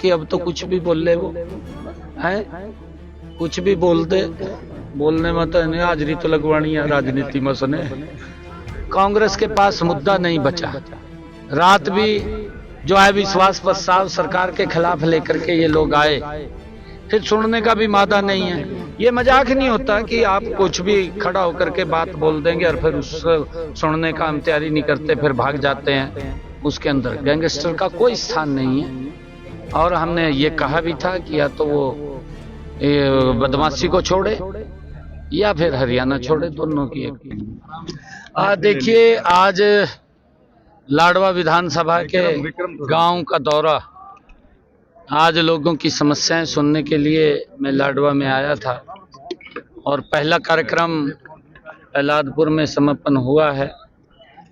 कि अब तो कुछ भी बोल ले वो है, कुछ भी बोल दे, बोलने में तो नहीं हाजिरी तो लगवानी है राजनीति में सुने। कांग्रेस के पास मुद्दा नहीं बचा। रात भी जो है विश्वास प्रस्ताव सरकार के खिलाफ लेकर के ये लोग आए, फिर सुनने का भी मादा नहीं है। ये मजाक नहीं होता कि आप कुछ भी खड़ा होकर के बात बोल देंगे और फिर उस सुनने का हम तैयारी नहीं करते, फिर भाग जाते हैं। उसके अंदर गैंगस्टर का कोई स्थान नहीं है। और हमने ये कहा भी था कि या तो वो बदमाशी को छोड़े या फिर हरियाणा छोड़े, दोनों की एक। देखिए, आज लाडवा विधानसभा के गांव का दौरा, आज लोगों की समस्याएं सुनने के लिए मैं लाडवा में आया था और पहला कार्यक्रम प्रहलादपुर में समापन हुआ है।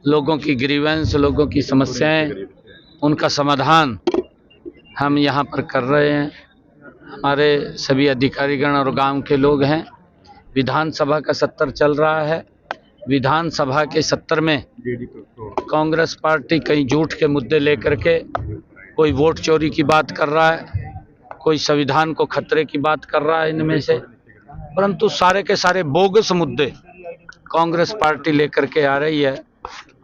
लोगों की ग्रीवेंस, लोगों की समस्याएं, उनका समाधान हम यहाँ पर कर रहे हैं। हमारे सभी अधिकारीगण और गांव के लोग हैं। विधानसभा का सत्र चल रहा है। विधानसभा के सत्र में कांग्रेस पार्टी कई झूठ के मुद्दे लेकर के, कोई वोट चोरी की बात कर रहा है, कोई संविधान को खतरे की बात कर रहा है इनमें से, परंतु सारे के सारे बोगस मुद्दे कांग्रेस पार्टी लेकर के आ रही है।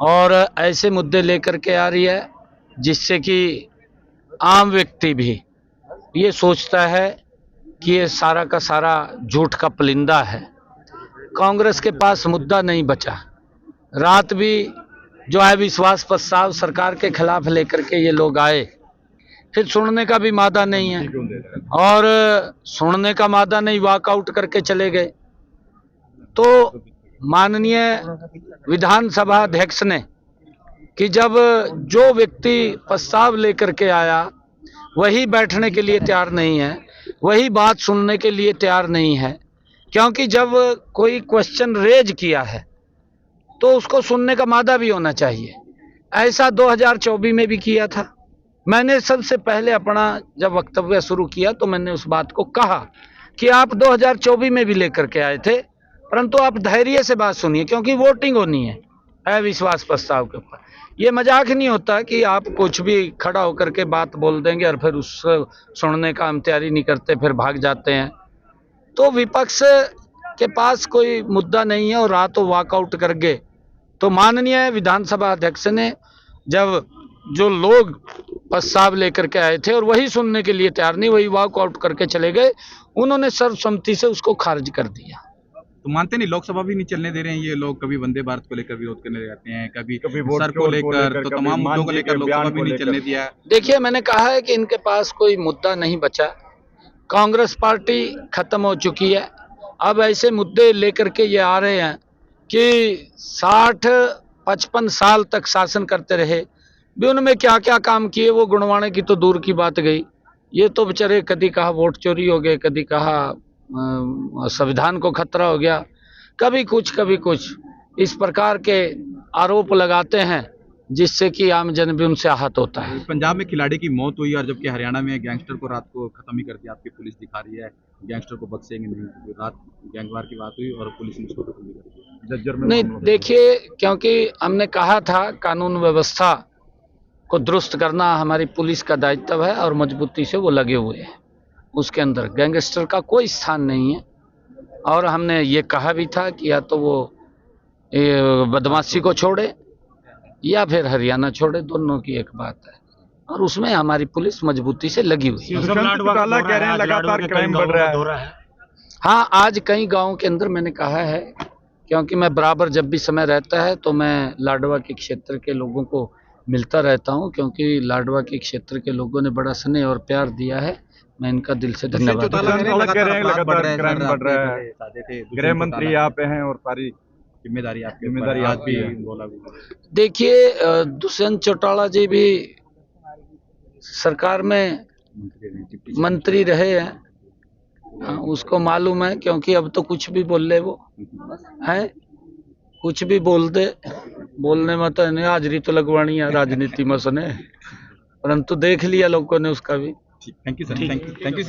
और ऐसे मुद्दे लेकर के आ रही है जिससे कि आम व्यक्ति भी ये सोचता है कि ये सारा का सारा झूठ का पुलिंदा है। कांग्रेस के पास मुद्दा नहीं बचा। रात भी जो है विश्वास प्रस्ताव सरकार के खिलाफ लेकर के ये लोग आए, फिर सुनने का भी मादा नहीं है। और सुनने का मादा नहीं, वॉकआउट करके चले गए। तो माननीय विधानसभा अध्यक्ष ने कि जब जो व्यक्ति प्रस्ताव लेकर के आया वही बैठने के लिए तैयार नहीं है, वही बात सुनने के लिए तैयार नहीं है, क्योंकि जब कोई क्वेश्चन रेज किया है तो उसको सुनने का मादा भी होना चाहिए। ऐसा 2024 में भी किया था। मैंने सबसे पहले अपना जब वक्तव्य शुरू किया तो मैंने उस बात को कहा कि आप 2024 में भी लेकर के आए थे, परंतु आप धैर्य से बात सुनिए, क्योंकि वोटिंग होनी है अविश्वास प्रस्ताव के ऊपर। ये मजाक नहीं होता कि आप कुछ भी खड़ा होकर के बात बोल देंगे और फिर उस सुनने का हम तैयारी नहीं करते, फिर भाग जाते हैं। तो विपक्ष के पास कोई मुद्दा नहीं है और रातों वॉकआउट कर गए। तो माननीय विधानसभा अध्यक्ष ने जब जो लोग प्रस्ताव लेकर के आए थे और वही सुनने के लिए तैयार नहीं, वही वॉकआउट करके चले गए, उन्होंने सर्वसम्मति से उसको खारिज कर दिया। तो मानते नहीं, लोकसभा भी नहीं चलने दे रहे हैं ये लोग। कभी वंदे भारत को लेकर विरोध करने रहते हैं, कभी सर को लेकर, तो तमाम मुद्दों को लेकर लोकसभा भी नहीं चलने दिया। देखिए, मैंने कहा है कि इनके पास कोई मुद्दा नहीं बचा। कांग्रेस पार्टी खत्म हो चुकी है। अब ऐसे मुद्दे लेकर के ये आ रहे हैं कि 60-55 साल तक शासन करते रहे, भी उनमें क्या क्या काम किए वो गुणवाने की तो दूर की बात गई। ये तो बेचारे कभी कहा वोट चोरी हो गए, कभी कहा संविधान को खतरा हो गया, कभी कुछ इस प्रकार के आरोप लगाते हैं जिससे कि आम जन भी उनसे आहत होता है। पंजाब में खिलाड़ी की मौत हुई और जबकि हरियाणा में गैंगस्टर को रात को खत्म ही कर दिया। आपकी पुलिस दिखा रही है गैंगस्टर को बख्शेंगे नहीं। रात गैंगवार की बात हुई और पुलिस ने उसको खत्म कर दिया। नहीं, देखिए, क्योंकि हमने कहा था कानून व्यवस्था को दुरुस्त करना हमारी पुलिस का दायित्व है और मजबूती से वो लगे हुए हैं। उसके अंदर गैंगस्टर का कोई स्थान नहीं है। और हमने ये कहा भी था कि या तो वो बदमाशी को छोड़े या फिर हरियाणा छोड़े, दोनों की एक बात है। और उसमें हमारी पुलिस मजबूती से लगी हुई है। कह रहे हैं लगातार क्राइम बढ़ रहा है। हाँ, आज कई गांवों के अंदर मैंने कहा है, क्योंकि मैं बराबर जब भी समय रहता है तो मैं लाडवा के क्षेत्र के लोगों को मिलता रहता हूं, क्योंकि लाडवा के क्षेत्र के लोगों ने बड़ा स्नेह और प्यार दिया है। मैं इनका दिल से धन्यवाद। लगातार क्राइम बढ़ रहा है। गृह मंत्री आप हैं और सारी जिम्मेदारी आपकी बोला। देखिए, दुष्यंत चौटाला जी भी सरकार में मंत्री रहे हैं, उसको मालूम है, क्योंकि अब तो कुछ भी बोल ले वो है, कुछ भी बोल दे, बोलने में तो नहीं हाजिरी तो लगवानी है राजनीति में सुने, परंतु देख लिया लोगों ने उसका भी। Thank you sir. Thank you.